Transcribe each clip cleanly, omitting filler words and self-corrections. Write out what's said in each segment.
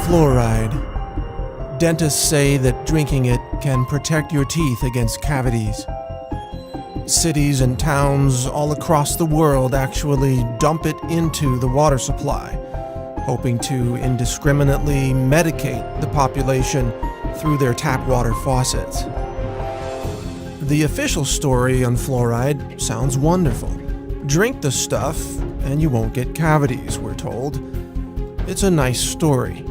Fluoride. Dentists say that drinking it can protect your teeth against cavities. Cities and towns all across the world actually dump it into the water supply, hoping to indiscriminately medicate the population through their tap water faucets. The official story on fluoride sounds wonderful. Drink the stuff and you won't get cavities, we're told. It's a nice story.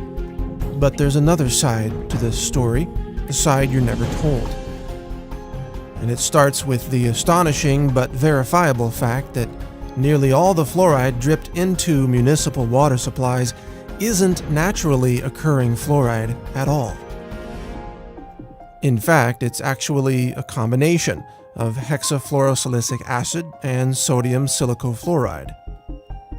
But there's another side to this story, the side you're never told. And it starts with the astonishing but verifiable fact that nearly all the fluoride dripped into municipal water supplies isn't naturally occurring fluoride at all. In fact, it's actually a combination of hexafluorosilicic acid and sodium silicofluoride.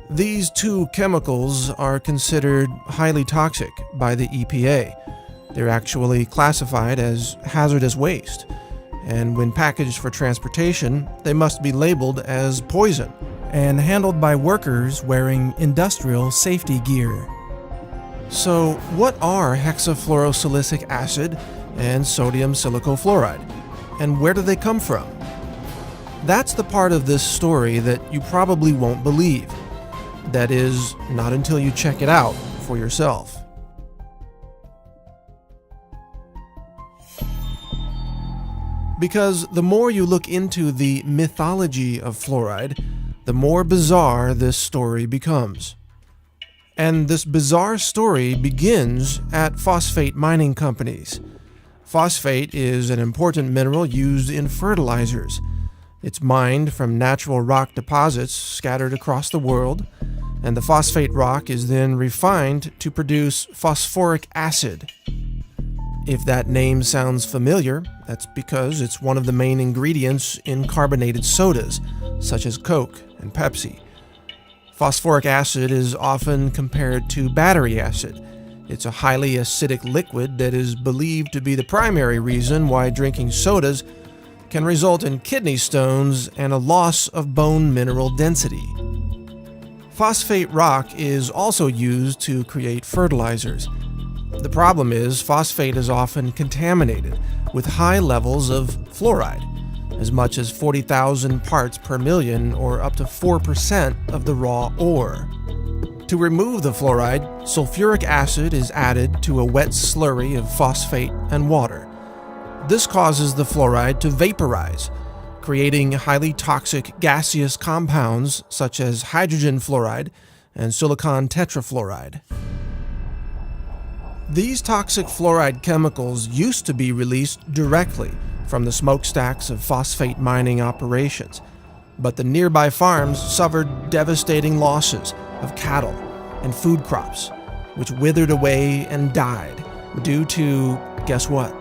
These two chemicals are considered highly toxic by the EPA. They're actually classified as hazardous waste, and when packaged for transportation, they must be labeled as poison and handled by workers wearing industrial safety gear. So, what are hexafluorosilicic acid and sodium silicofluoride, and where do they come from? That's the part of this story that you probably won't believe. That is, not until you check it out for yourself. Because the more you look into the mythology of fluoride, the more bizarre this story becomes. And this bizarre story begins at phosphate mining companies. Phosphate is an important mineral used in fertilizers. It's mined from natural rock deposits scattered across the world, and the phosphate rock is then refined to produce phosphoric acid. If that name sounds familiar, that's because it's one of the main ingredients in carbonated sodas, such as Coke and Pepsi. Phosphoric acid is often compared to battery acid. It's a highly acidic liquid that is believed to be the primary reason why drinking sodas can result in kidney stones and a loss of bone mineral density. Phosphate rock is also used to create fertilizers. The problem is phosphate is often contaminated with high levels of fluoride, as much as 40,000 parts per million, or up to 4% of the raw ore. To remove the fluoride, sulfuric acid is added to a wet slurry of phosphate and water. This causes the fluoride to vaporize, creating highly toxic gaseous compounds such as hydrogen fluoride and silicon tetrafluoride. These toxic fluoride chemicals used to be released directly from the smokestacks of phosphate mining operations, but the nearby farms suffered devastating losses of cattle and food crops, which withered away and died due to, guess what?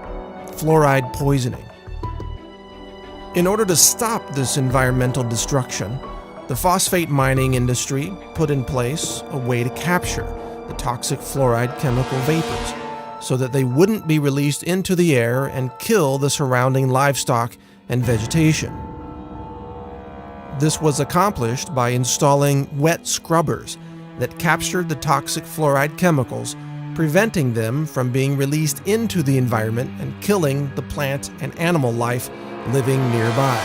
Fluoride poisoning. In order to stop this environmental destruction, the phosphate mining industry put in place a way to capture the toxic fluoride chemical vapors so that they wouldn't be released into the air and kill the surrounding livestock and vegetation. This was accomplished by installing wet scrubbers that captured the toxic fluoride chemicals, preventing them from being released into the environment and killing the plant and animal life living nearby.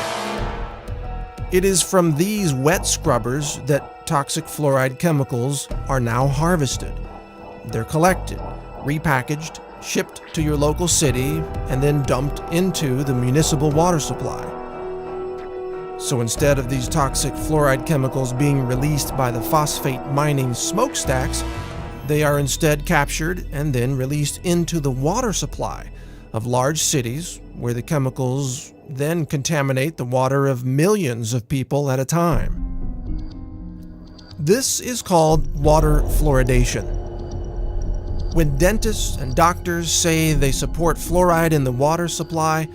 It is from these wet scrubbers that toxic fluoride chemicals are now harvested. They're collected, repackaged, shipped to your local city, and then dumped into the municipal water supply. So instead of these toxic fluoride chemicals being released by the phosphate mining smokestacks, they are instead captured and then released into the water supply of large cities, where the chemicals then contaminate the water of millions of people at a time. This is called water fluoridation. When dentists and doctors say they support fluoride in the water supply,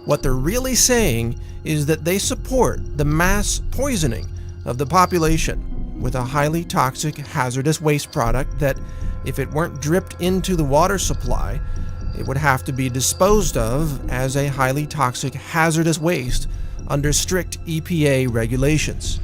what they're really saying is that they support the mass poisoning of the population with a highly toxic hazardous waste product that, if it weren't dripped into the water supply, it would have to be disposed of as a highly toxic hazardous waste under strict EPA regulations.